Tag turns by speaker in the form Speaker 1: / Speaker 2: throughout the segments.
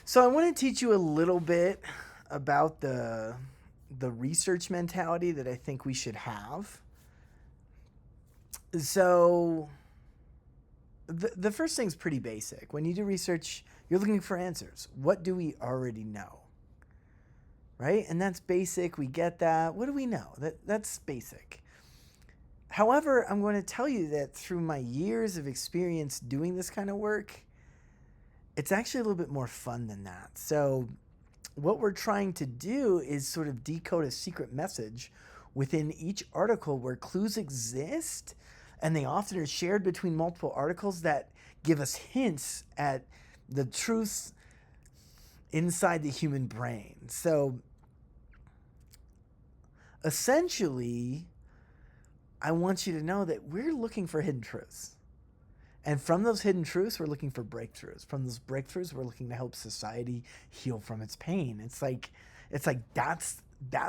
Speaker 1: So I want to teach you a little bit about the research mentality that I think we should have. So the first thing's pretty basic. When you do research, you're looking for answers. What do we already know? Right? And that's basic. We get that. What do we know? That's basic. However, I'm going to tell you that through my years of experience doing this kind of work, it's actually a little bit more fun than that. So what we're trying to do is sort of decode a secret message within each article where clues exist, and they often are shared between multiple articles that give us hints at the truth inside the human brain. So essentially, I want you to know that we're looking for hidden truths. And from those hidden truths, we're looking for breakthroughs. From those breakthroughs, we're looking to help society heal from its pain. It's like that's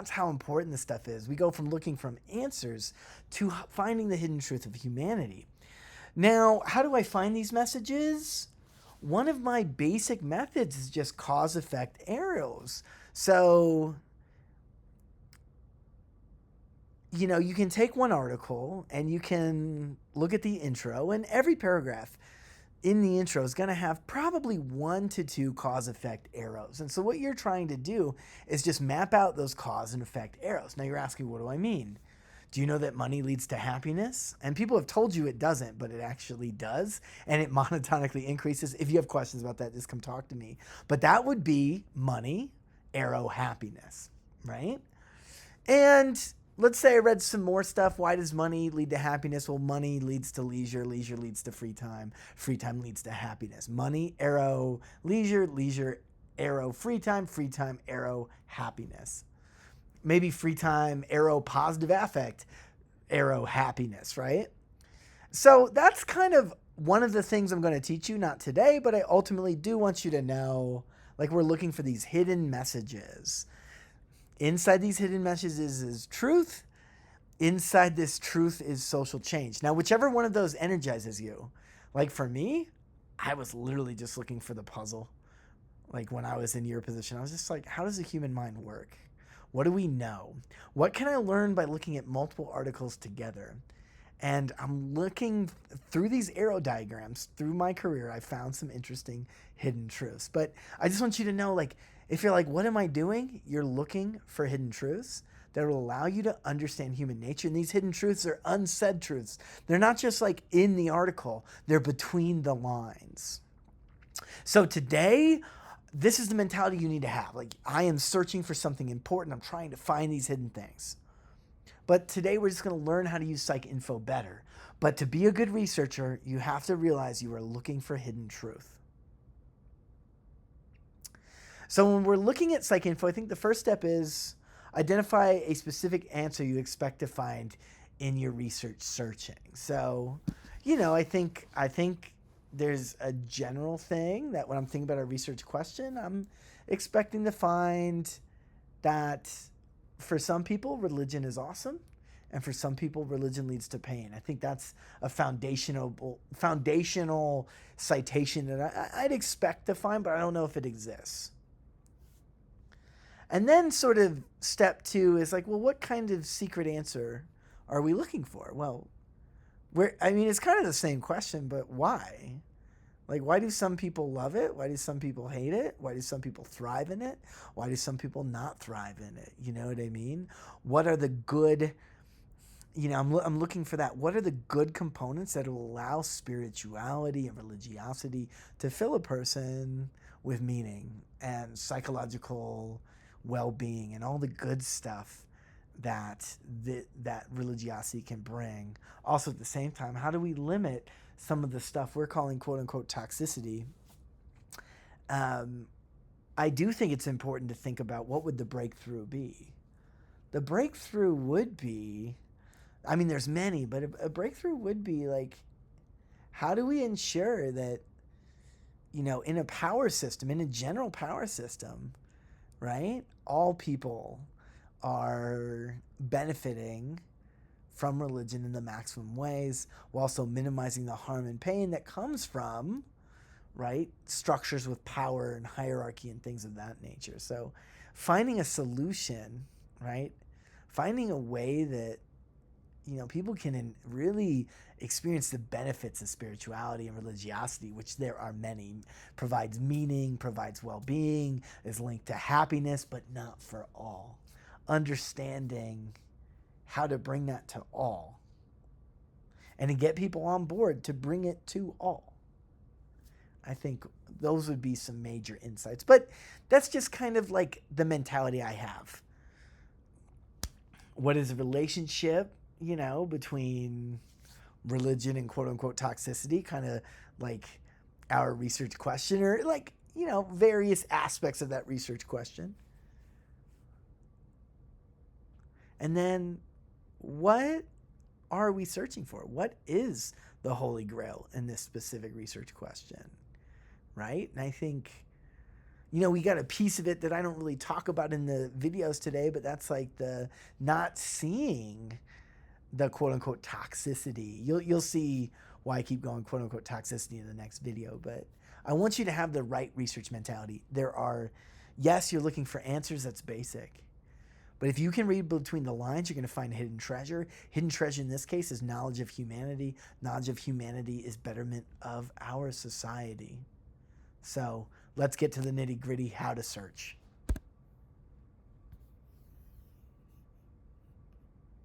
Speaker 1: how important this stuff is. We go from looking for answers to finding the hidden truth of humanity. Now, how do I find these messages? One of my basic methods is just cause effect arrows. So, you can take one article and you can look at the intro, and every paragraph in the intro is going to have probably 1 to 2 cause effect arrows. And so what you're trying to do is just map out those cause and effect arrows. Now you're asking, what do I mean? Do you know that money leads to happiness? And people have told you it doesn't, but it actually does. And it monotonically increases. If you have questions about that, just come talk to me. But that would be money, arrow, happiness, right? And let's say I read some more stuff. Why does money lead to happiness? Well, money leads to leisure. Leisure leads to free time. Free time leads to happiness. Money, arrow, leisure, leisure, arrow, free time, arrow, happiness. Maybe free time, arrow, positive affect, arrow, happiness, right? So that's kind of one of the things I'm going to teach you, not today, but I ultimately do want you to know, like, we're looking for these hidden messages. Inside these hidden messages is truth. Inside this truth is social change. Now, whichever one of those energizes you, like for me, I was literally just looking for the puzzle. Like when I was in your position, I was just like, how does the human mind work? What do we know? What can I learn by looking at multiple articles together? And I'm looking through these arrow diagrams through my career. I found some interesting hidden truths. But I just want you to know, like, if you're like, what am I doing? You're looking for hidden truths that will allow you to understand human nature. And these hidden truths are unsaid truths. They're not just like in the article, they're between the lines. So today, this is the mentality you need to have. Like, I am searching for something important. I'm trying to find these hidden things. But today we're just going to learn how to use PsycInfo better. But to be a good researcher, you have to realize you are looking for hidden truth. So when we're looking at PsycInfo, I think the first step is identify a specific answer you expect to find in your research searching. So, I think there's a general thing that when I'm thinking about a research question, I'm expecting to find that for some people, religion is awesome. And for some people, religion leads to pain. I think that's a foundational citation that I'd expect to find, but I don't know if it exists. And then sort of step 2 is like, well, what kind of secret answer are we looking for? Well, it's kind of the same question, but why? Like, why do some people love it? Why do some people hate it? Why do some people thrive in it? Why do some people not thrive in it? You know what I mean? What are the good, I'm looking for that. What are the good components that will allow spirituality and religiosity to fill a person with meaning and psychological well-being and all the good stuff that religiosity can bring. Also, at the same time, how do we limit some of the stuff we're calling quote-unquote toxicity? I do think it's important to think about what would the breakthrough be. The breakthrough would be, there's many, but a breakthrough would be like, how do we ensure that, in a power system, in a general power system, right, all people are benefiting from religion in the maximum ways while also minimizing the harm and pain that comes from right? Structures with power and hierarchy and things of that nature. So finding a solution, right? Finding a way that, people can really experience the benefits of spirituality and religiosity, which there are many, provides meaning, provides well-being, is linked to happiness, but not for all. Understanding how to bring that to all and to get people on board to bring it to all. I think those would be some major insights. But that's just kind of like the mentality I have. What is a relationship, between religion and quote unquote toxicity? Kind of like our research question, or like, various aspects of that research question. And then what are we searching for? What is the Holy Grail in this specific research question? Right? And I think, we got a piece of it that I don't really talk about in the videos today, but that's like the not seeing the quote unquote toxicity. You'll see why I keep going quote unquote toxicity in the next video, but I want you to have the right research mentality. Yes, you're looking for answers, that's basic. But if you can read between the lines, you're going to find hidden treasure. Hidden treasure in this case is knowledge of humanity. Knowledge of humanity is betterment of our society. So let's get to the nitty-gritty, how to search.